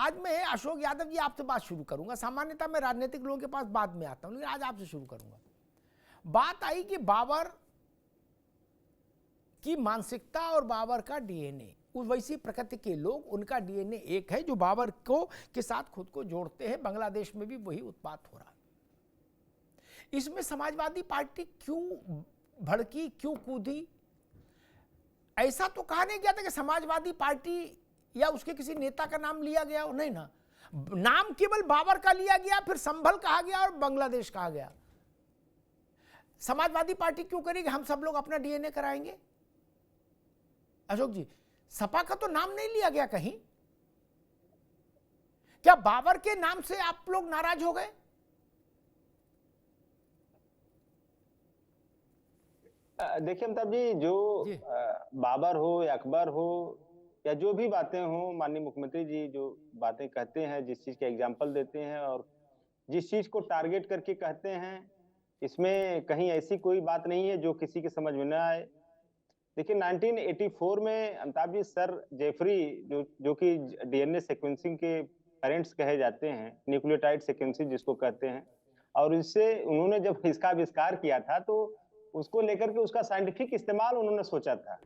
आज मैं अशोक यादव जी आपसे बात शुरू करूंगा। सामान्यतः मैं राजनीतिक लोगों के पास बाद में आता हूं, लेकिन आज आपसे शुरू करूंगा। बात आई कि बाबर की मानसिकता और बाबर का डीएनए, उस वैसी प्रकृति के लोग, उनका डीएनए एक है जो बाबर को के साथ खुद को जोड़ते हैं। बांग्लादेश में भी वही उत्पात हो रहा है। इसमें समाजवादी पार्टी क्यों भड़की, क्यों कूदी? ऐसा तो कहा नहीं गया था कि समाजवादी पार्टी या उसके किसी नेता का नाम लिया गया हो, नहीं ना। नाम केवल बाबर का लिया गया, फिर संभल कहा गया और बांग्लादेश कहा गया। समाजवादी पार्टी क्यों करेगी? हम सब लोग अपना डीएनए कराएंगे। अशोक जी, सपा का तो नाम नहीं लिया गया कहीं। क्या बाबर के नाम से आप लोग नाराज हो गए? देखिए अमिताभ जी, जो बाबर हो या अकबर हो या जो भी बातें हो, माननीय मुख्यमंत्री जी जो बातें कहते हैं, जिस चीज का एग्जाम्पल देते हैं और जिस चीज को टारगेट करके कहते हैं, इसमें कहीं ऐसी कोई बात नहीं है जो किसी के समझ में न आए। देखिए 1984 में अमिताभ जी, सर जेफरी जो कि डीएनए सीक्वेंसिंग के पेरेंट्स कहे जाते हैं, न्यूक्लियोटाइड सीक्वेंसिंग जिसको कहते हैं, और इससे उन्होंने जब इसका आविष्कार किया था तो उसको लेकर के उसका साइंटिफिक इस्तेमाल उन्होंने सोचा था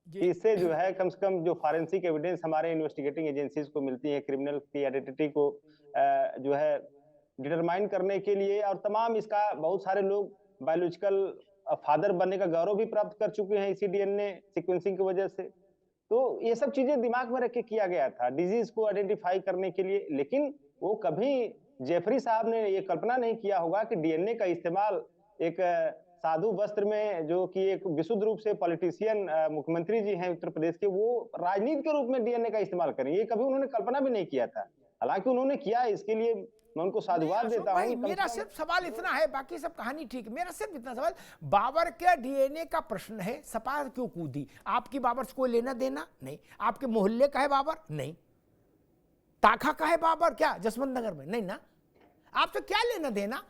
कि इससे जो है कम से कम जो फॉरेंसिक एविडेंस हमारे इन्वेस्टिगेटिंग एजेंसीज को मिलती है, क्रिमिनल की आइडेंटिटी को जो है डिटरमाइन करने के लिए, और तमाम इसका बहुत सारे लोग बायोलॉजिकल फादर बनने का गौरव भी प्राप्त कर चुके हैं इसी डीएनए सीक्वेंसिंग की वजह से। तो ये सब चीजें दिमाग में रख के किया गया था डिजीज को आइडेंटिफाई करने के लिए, लेकिन वो कभी जेफरी साहब ने ये कल्पना नहीं किया होगा कि डीएनए का इस्तेमाल एक साधु वस्त्र में, जो कि एक विशुद्ध रूप से पॉलिटिशियन मुख्यमंत्री जी हैं उत्तर प्रदेश के, वो राजनीति के रूप में डीएनए का इस्तेमाल करें, ये कभी उन्होंने कल्पना भी नहीं किया था। हालांकि उन्होंने किया, इसके लिए मैं उनको साधुवाद देता हूं। मेरा सिर्फ सवाल इतना है, बाकी सब कहानी ठीक है। मेरा सिर्फ इतना सवाल, बाबर के डीएनए का प्रश्न है, सपा क्यों कूदी? आपकी बाबर से कोई लेना देना नहीं। आपके मोहल्ले का है बाबर? नहीं। ताखा का है बाबर? क्या जसवंत नगर में? नहीं ना। आपसे क्या लेना देना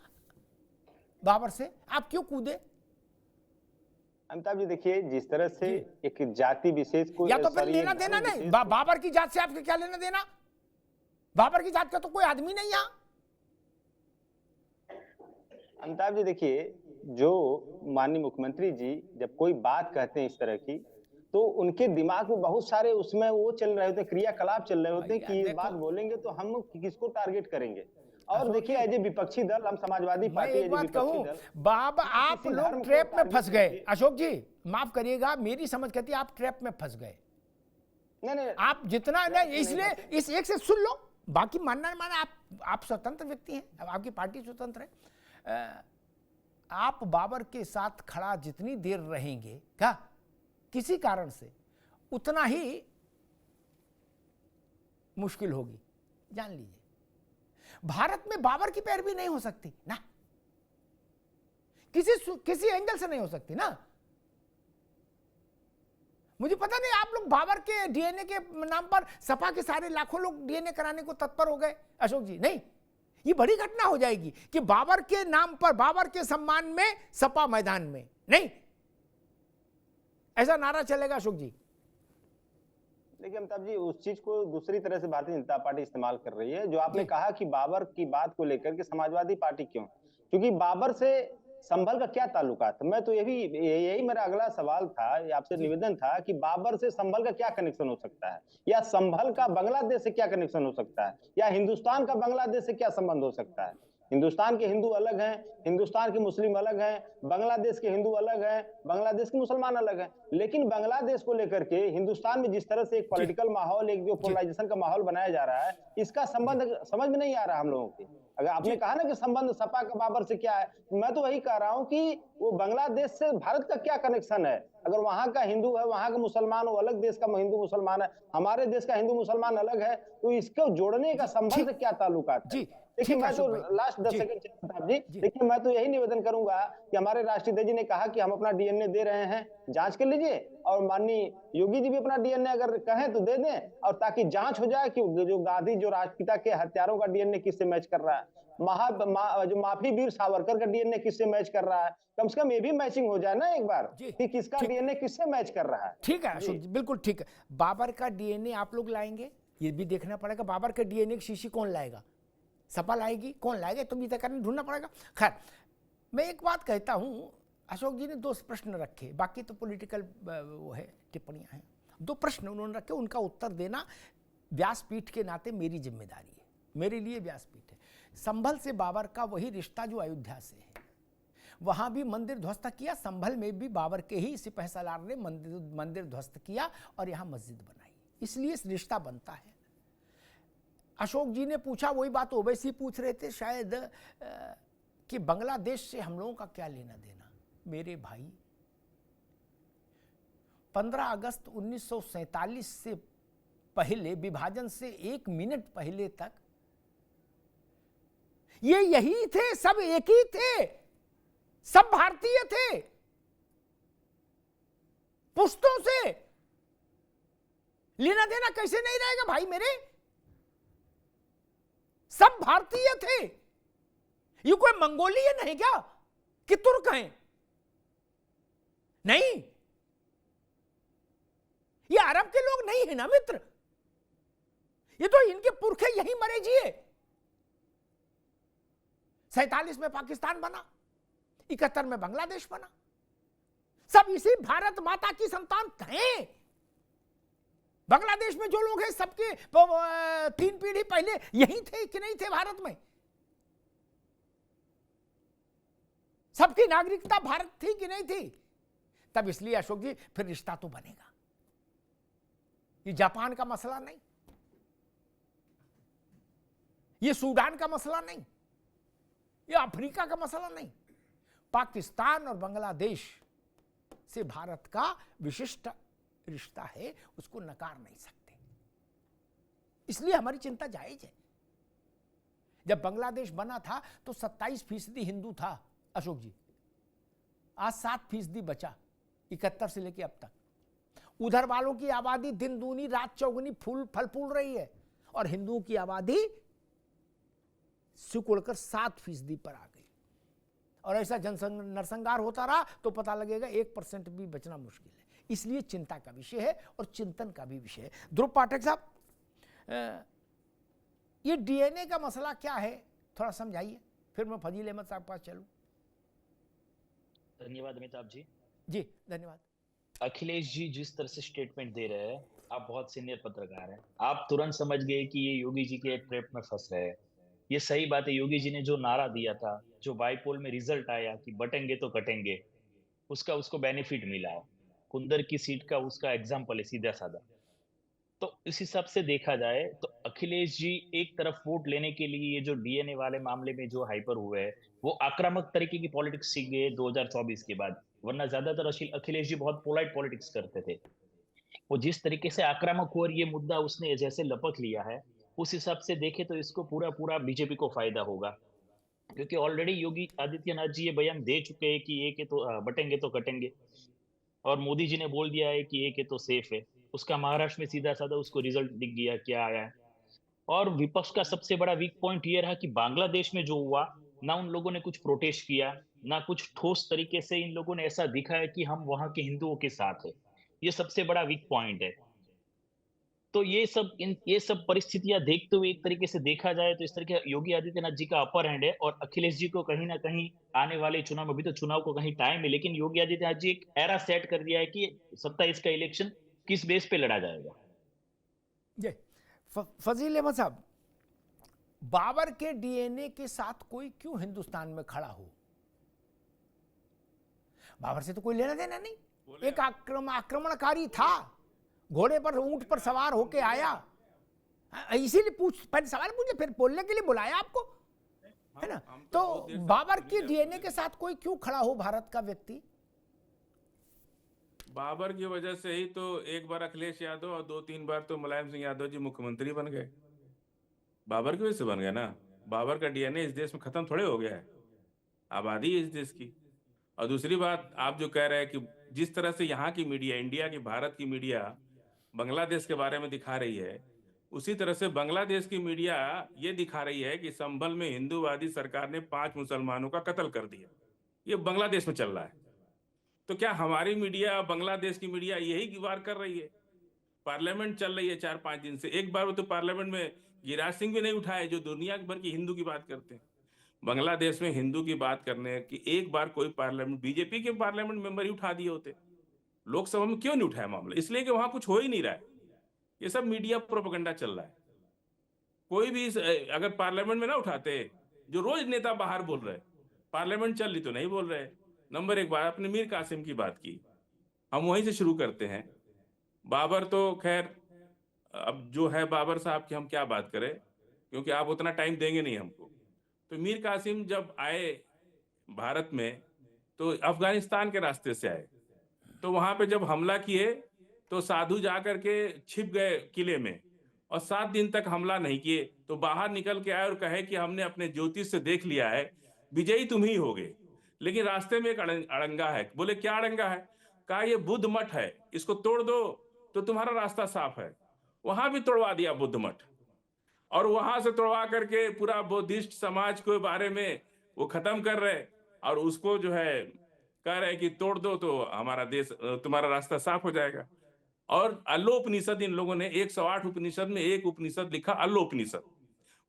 बाबर से? आप क्यों कूदे? अमिताभ जी देखिए, जिस तरह से एक जाति विशेष को, या तो फिर लेना देना नहीं। बाबर की जात से आपके क्या लेना देना? बाबर की जात का तो कोई आदमी नहीं यहां। अमिताभ जी देखिए, जो माननीय मुख्यमंत्री जी जब कोई बात कहते हैं इस तरह की, तो उनके दिमाग में बहुत सारे उसमें वो चल रहे होते हैं, क्रियाकलाप चल रहे होते हैं कि ये बात बोलेंगे तो हम किसको टारगेट करेंगे। और देखिए एज ए विपक्षी दल, हम समाजवादी पार्टी एज ए विपक्षी दल, बाबा आप लोग ट्रैप में फंस गए। अशोक जी माफ करिएगा, मेरी समझ कहती है आप ट्रैप में फंस गए। नहीं, आप जितना नहीं, इसलिए इस एक से सुन लो, बाकी मानना नहीं मानना, आप स्वतंत्र व्यक्ति हैं, अब आपकी पार्टी स्वतंत्र है। आप बाबर के साथ खड़ा जितनी देर रहेंगे क्या किसी कारण से, उतना ही मुश्किल होगी, जान लीजिए। भारत में बाबर की पैरवी नहीं हो सकती ना, किसी एंगल से नहीं हो सकती ना। मुझे पता नहीं, आप लोग बाबर के डीएनए के नाम पर सपा के सारे लाखों लोग डीएनए कराने को तत्पर हो गए। अशोक जी नहीं, ये बड़ी घटना हो जाएगी कि बाबर के नाम पर, बाबर के सम्मान में सपा मैदान में नहीं, ऐसा नारा चलेगा। अशोक जी देखिए अमिताभ जी, उस चीज को दूसरी तरह से भारतीय जनता पार्टी इस्तेमाल कर रही है। जो आपने कहा कि बाबर की बात को लेकर के समाजवादी पार्टी क्यों, क्योंकि बाबर से संभल का क्या ताल्लुकात? मैं तो यही मेरा अगला सवाल था, आपसे निवेदन था कि बाबर से संभल का क्या कनेक्शन हो सकता है, या संभल का बांग्लादेश से क्या कनेक्शन हो सकता है, या हिंदुस्तान का बांग्लादेश से क्या संबंध हो सकता है। हिंदुस्तान के हिंदू अलग हैं, हिंदुस्तान के मुस्लिम अलग हैं, बांग्लादेश के हिंदू अलग हैं, बांग्लादेश के मुसलमान अलग हैं। लेकिन बांग्लादेश को लेकर के हिंदुस्तान में जिस तरह से एक पॉलिटिकल माहौल, एक जो पोलराइजेशन का माहौल बनाया जा रहा है, इसका संबंध समझ में नहीं आ रहा हम लोगों की। अगर आपने कहा ना कि संबंध सपा का बाबर से क्या है, मैं तो वही कह रहा हूं कि वो बांग्लादेश से भारत का क्या कनेक्शन है। अगर वहां का हिंदू है, वहां का मुसलमान, वो अलग देश का हिंदू मुसलमान है, हमारे देश का हिंदू मुसलमान अलग है, तो इसको जोड़ने का संबंध से क्या ताल्लुकात है। देखिए मैं तो लास्ट 10 सेकंड जी, देखिए मैं तो यही निवेदन करूंगा कि हमारे राष्ट्रीय अध्यक्ष जी ने कहा कि हम अपना डीएनए दे रहे हैं, जांच कर लीजिए, और माननीय योगी जी भी अपना डीएनए अगर कहें तो दे दें, और ताकि जांच हो जाए कि जो गांधी, जो राष्ट्रपिता के हत्यारों का डीएनए किससे मैच कर रहा है, जो माफी वीर सावरकर का डीएनए किससे मैच कर रहा है। कम से कम ये भी मैचिंग हो जाए ना एक बार कि किसका डीएनए किससे मैच कर रहा है। ठीक है अशोक जी, बिल्कुल ठीक है। बाबर का डीएनए आप लोग लाएंगे ये भी देखना पड़ेगा बाबर के डीएनए की शीशी कौन लाएगा, सपा लाएगी, कौन लाएगा, तो भी तय करने ढूंढना पड़ेगा। खैर, मैं एक बात कहता हूँ, अशोक जी ने 2 प्रश्न रखे, बाकी तो पॉलिटिकल वो है, टिप्पणियाँ हैं। 2 प्रश्न उन्होंने रखे, उनका उत्तर देना व्यासपीठ के नाते मेरी जिम्मेदारी है, मेरे लिए व्यासपीठ है। संभल से बाबर का वही रिश्ता जो अयोध्या से है, वहाँ भी मंदिर ध्वस्त किया, संभल में भी बाबर के ही सिपहसालार ने मंदिर ध्वस्त किया और यहाँ मस्जिद बनाई, इसलिए रिश्ता बनता है। अशोक जी ने पूछा वही बात ओवैसी पूछ रहे थे शायद कि बांग्लादेश से हम लोगों का क्या लेना देना। मेरे भाई, 15 अगस्त 1947 से पहले, विभाजन से 1 मिनट पहले तक ये यही थे, सब एक ही थे, सब भारतीय थे, पुश्तों से लेना देना कैसे नहीं रहेगा भाई मेरे, सब भारतीय थे। ये कोई मंगोलियन है क्या कि तुर्क हैं? नहीं, ये अरब के लोग नहीं है ना मित्र, ये तो इनके पुरखे यही मरे जिए। 47 में पाकिस्तान बना, 71 में बांग्लादेश बना, सब इसी भारत माता की संतान हैं। बांग्लादेश में जो लोग हैं सबके 3 पीढ़ी पहले यही थे कि नहीं थे भारत में, सबकी नागरिकता भारत थी कि नहीं थी। तब इसलिए अशोक जी फिर रिश्ता तो बनेगा। ये जापान का मसला नहीं, ये सूडान का मसला नहीं, ये अफ्रीका का मसला नहीं, पाकिस्तान और बांग्लादेश से भारत का विशिष्ट रिश्ता है, उसको नकार नहीं सकते, इसलिए हमारी चिंता जायज है। जब बांग्लादेश बना था तो 27% हिंदू था अशोक जी, आज 7% बचा, 71 से लेके अब तक। उधर वालों की आबादी दिन दूनी रात चौगुनी फल फूल रही है, और हिंदुओं की आबादी सिकुड़कर 7% पर आ गई। और ऐसा नरसंहार होता रहा तो पता लगेगा 1% भी बचना मुश्किल है। इसलिए चिंता का विषय है और चिंतन का भी विषय है। ध्रुव पाठक साहब, ये डीएनए का मसला क्या है, थोड़ा समझाइए, फिर मैं फजील अहमद साहब के पास चलूं। धन्यवाद अमिताभ जी। जी धन्यवाद। अखिलेश जी जिस तरह से स्टेटमेंट दे रहे हैं, आप बहुत सीनियर पत्रकार हैं, आप तुरंत समझ गए कि ये योगी जी के एक ट्रैप में फंस रहे हैं। ये सही बात है, योगी जी ने जो नारा दिया था, जो बाईपोल में रिजल्ट आया कि बटेंगे तो कटेंगे, उसका उसको बेनिफिट मिला है। कुंदर की सीट का उसका एग्जाम्पल है सीधा साधा। तो इस हिसाब से देखा जाए तो अखिलेश जी एक तरफ वोट लेने के लिए ये जो डीएनए वाले मामले में जो हाइपर हुए हैं, वो आक्रामक तरीके की पॉलिटिक्स सीख गए 2024 के बाद। वरना ज्यादातर अखिलेश जी बहुत पोलाइट पॉलिटिक्स करते थे। वो जिस तरीके से आक्रामक हुआ और ये मुद्दा उसने जैसे लपक लिया है, उस हिसाब से देखे तो इसको पूरा पूरा बीजेपी को फायदा होगा। क्योंकि ऑलरेडी योगी आदित्यनाथ जी ये बयान दे चुके हैं कि एक है तो बटेंगे तो कटेंगे, और मोदी जी ने बोल दिया है कि एक है तो सेफ है। उसका महाराष्ट्र में सीधा साधा उसको रिजल्ट दिख गया क्या आया है। और विपक्ष का सबसे बड़ा वीक पॉइंट ये रहा कि बांग्लादेश में जो हुआ, ना उन लोगों ने कुछ प्रोटेस्ट किया, ना कुछ ठोस तरीके से इन लोगों ने ऐसा दिखाया कि हम वहां के हिंदुओं के साथ है। ये सबसे बड़ा वीक पॉइंट है। तो ये सब परिस्थितियां देखते हुए एक तरीके से देखा जाए तो इस तरीके योगी आदित्यनाथ जी का अपर हैंड है, और अखिलेश जी को कहीं ना कहीं आने वाले चुनाव में, अभी तो चुनाव को कहीं टाइम है, लेकिन योगी आदित्यनाथ जी एक एरा सेट कर दिया है कि 27 का इलेक्शन किस बेस पे लड़ा जाएगा। जी फजील अहमद साहब, बाबर के डीएनए के साथ कोई क्यों हिंदुस्तान में खड़ा हो? बाबर से तो कोई लेना देना नहीं, एक आक्रमणकारी था, घोड़े पर ऊंट पर सवार होके आया, इसीलिए पहले सवाल पूछे फिर बोलने के लिए बुलाया आपको, है ना? तो बाबर के डीएनए के साथ कोई क्यों खड़ा हो भारत का व्यक्ति? बाबर की वजह से ही तो एक बार अखिलेश यादव और 2-3 बार तो मुलायम सिंह यादव जी मुख्यमंत्री बन गए। बाबर की वजह से बन गया ना। बाबर का डीएनए इस देश में खत्म थोड़े हो गया है, आबादी है इस देश की। और दूसरी बात, आप जो कह रहे हैं कि जिस तरह से यहाँ की मीडिया, इंडिया की, भारत की मीडिया बांग्लादेश के बारे में दिखा रही है, उसी तरह से बांग्लादेश की मीडिया ये दिखा रही है कि संभल में हिंदूवादी सरकार ने 5 मुसलमानों का कत्ल कर दिया। ये बांग्लादेश में चल रहा है। तो क्या हमारी मीडिया, बांग्लादेश की मीडिया यही वार कर रही है? पार्लियामेंट चल रही है 4-5 दिन से, एक बार वो तो पार्लियामेंट में गिरिराज सिंह भी नहीं उठाए, जो दुनिया भर की हिंदू की बात करते हैं। बांग्लादेश में हिंदू की बात करने की एक बार कोई पार्लियामेंट, बीजेपी के पार्लियामेंट मेंबर ही उठा दिए होते। लोकसभा में क्यों नहीं उठाया मामला? इसलिए कि वहां कुछ हो ही नहीं रहा है। ये सब मीडिया प्रोपेगेंडा चल रहा है। कोई भी अगर पार्लियामेंट में ना उठाते, जो रोज नेता बाहर बोल रहे, पार्लियामेंट चल रही तो नहीं बोल रहे। नंबर एक बात, आपने मीर कासिम की बात की, हम वहीं से शुरू करते हैं। बाबर तो खैर, अब जो है बाबर साहब की हम क्या बात करें, क्योंकि आप उतना टाइम देंगे नहीं हमको। तो मीर कासिम जब आए भारत में तो अफगानिस्तान के रास्ते से आए, तो वहां पे जब हमला किए तो साधु जाकर के छिप गए किले में और 7 दिन तक हमला नहीं किए। तो बाहर निकल के आए और कहे कि हमने अपने ज्योतिष से देख लिया है, विजयी तुम ही होगे। लेकिन रास्ते में एक अड़ंगा है। बोले क्या अड़ंगा है? कहा ये बुद्ध मठ है, इसको तोड़ दो तो तुम्हारा रास्ता साफ है। वहां भी तोड़वा दिया बुद्ध मठ, और वहां से तोड़वा करके पूरा बुद्धिस्ट समाज के बारे में वो खत्म कर रहे, और उसको जो है कह रहे कि तोड़ दो तो हमारा देश, तुम्हारा रास्ता साफ हो जाएगा। और अल्लोपनिषद इन लोगों ने 108 उपनिषद में एक उपनिषद लिखा, अल्लोपनिषद।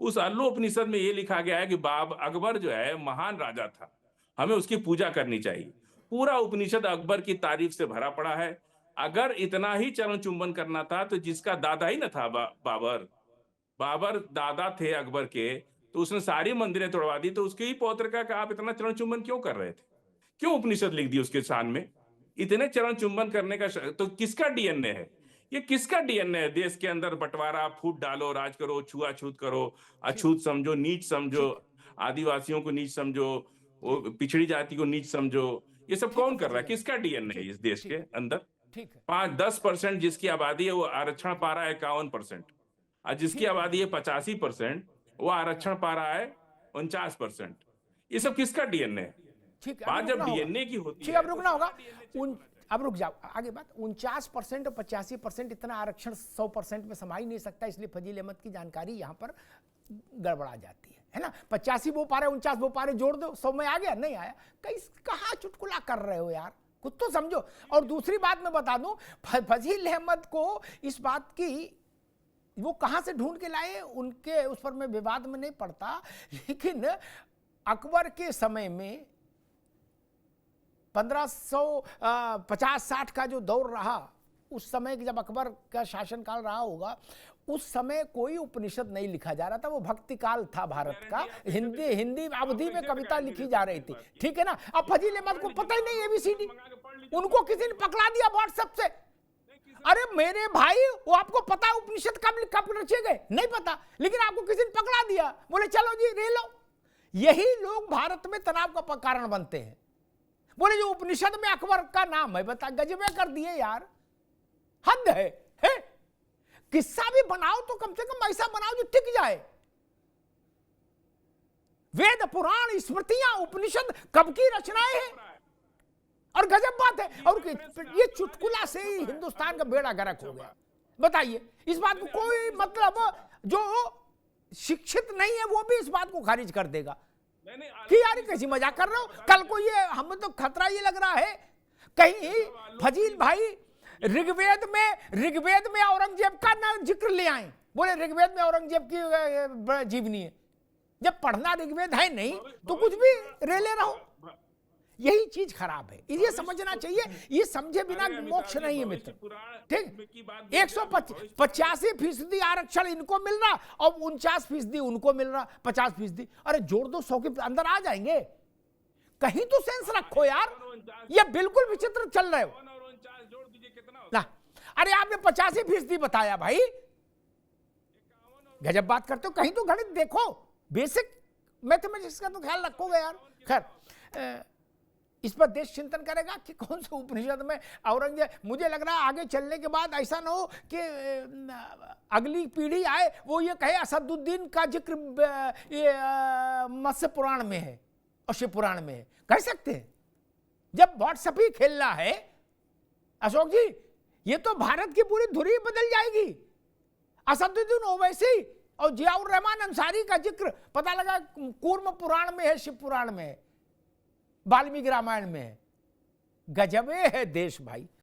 उस अल्लोपनिषद में ये लिखा गया है कि अकबर जो है महान राजा था, हमें उसकी पूजा करनी चाहिए। पूरा उपनिषद अकबर की तारीफ से भरा पड़ा है। अगर इतना ही चरण चुंबन करना था तो जिसका दादा ही न था बाबर दादा थे अकबर के, तो उसने सारी मंदिरें तोड़वा दी। तो उसके ही पौत्र का आप इतना चरण चुंबन क्यों कर रहे थे? क्यों उपनिषद लिख दी उसके शान में? इतने चरण चुंबन करने का तो किसका डीएनए है? ये किसका डीएनए है? देश के अंदर बंटवारा, फूट डालो, राज करो, छुआछूत करो, अछूत समझो, नीच समझो, आदिवासियों को नीच समझो, वो पिछड़ी जाति को नीच समझो। ये सब कौन कर रहा है? किसका डीएनए है इस देश के अंदर? 5-10% जिसकी आबादी है वो आरक्षण पा रहा है 51%, और जिसकी आबादी है 85% वो आरक्षण पा रहा है 49%। ये सब किसका डीएनए है? बात जब डीएनए की होती है, अब रुकना होगा। अब रुक जाओ, आगे बात। 49% और 85% इतना आरक्षण 100% में समा ही नहीं सकता, इसलिए फजील अहमद की जानकारी यहाँ पर गड़बड़ा जाती है ना। 85 वो पारे, 49 वो पारे जोड़ दो, 100 में आ गया, नहीं आया। कहाँ चुटकुला कर रहे हो यार, कुछ तो समझो। और दूसरी बात मैं बता दूं, फजील अहमद को इस बात की वो कहां से ढूंढ के लाए, उनके उस पर मैं विवाद में नहीं पड़ता, लेकिन अकबर के समय में 1550-60 का जो दौर रहा, उस समय जब अकबर का शासनकाल रहा होगा, उस समय कोई उपनिषद नहीं लिखा जा रहा था। वो भक्ति काल था भारत का। हिंदी अवधि में कविता लिखी जा रही थी, ठीक है ना। अब फजील अहमद को पता ही नहीं एबीसीडी, उनको किसी ने पकड़ा दिया व्हाट्सएप से। अरे मेरे भाई, वो आपको पता उपनिषद कब रचे गए? नहीं पता, लेकिन आपको किसी ने पकड़ा दिया, बोले चलो जी ले लो। यही लोग भारत में तनाव का कारण बनते हैं। बोले जो उपनिषद में अकबर का नाम है, बता गजबे कर दिए यार, हद है। किस्सा भी बनाओ तो कम से कम ऐसा बनाओ जो टिक जाए। वेद पुराण स्मृतियां उपनिषद कब की रचनाएं हैं, और गजब बात है। और ये चुटकुला से ही हिंदुस्तान का बेड़ा गर्क हो गया। बताइए, इस बात को कोई मतलब जो शिक्षित नहीं है वो भी इस बात को खारिज कर देगा कि यार कैसी मजाक कर रहे हो। कल को ये हमें तो खतरा ये लग रहा है कहीं फजील भाई ऋग्वेद में औरंगजेब का ना जिक्र ले आए। बोले ऋग्वेद में औरंगजेब की जीवनी है। जब पढ़ना ऋग्वेद है नहीं तो कुछ भी रेले रहो। यही चीज खराब है, ये समझना चाहिए। ये समझे बिना मोक्ष नहीं है मित्र, ठीक। 185% आरक्षण इनको मिल रहा और 49% उनको मिल रहा, 50%। अरे जोड़ दो, 100 के अंदर आ जाएंगे। कहीं तो सेंस रखो यार, ये बिल्कुल विचित्र चल रहे हो ना। अरे आपने 85% बताया भाई, गजब बात करते हो। कहीं तो गणित देखो, बेसिक मैथमेटिक्स का तो ख्याल रखोगे यार। खैर, इस पर देश चिंतन करेगा कि कौन से उपनिषद में औरंगजेब। मुझे लग रहा है आगे चलने के बाद ऐसा ना हो कि अगली पीढ़ी आए वो ये कहे असदुद्दीन का जिक्र मत्स्य पुराण में है और शिव पुराण में है। कह सकते हैं जब व्हाट्सएप ही खेल रहा है अशोक जी, ये तो भारत की पूरी धुरी बदल जाएगी। असदुद्दीन ओवैसी और जियाउर रहमान अंसारी का जिक्र पता लगा कूर्म पुराण में है, शिव पुराण में है, वाल्मीकि रामायण में है। गजबे है देश भाई।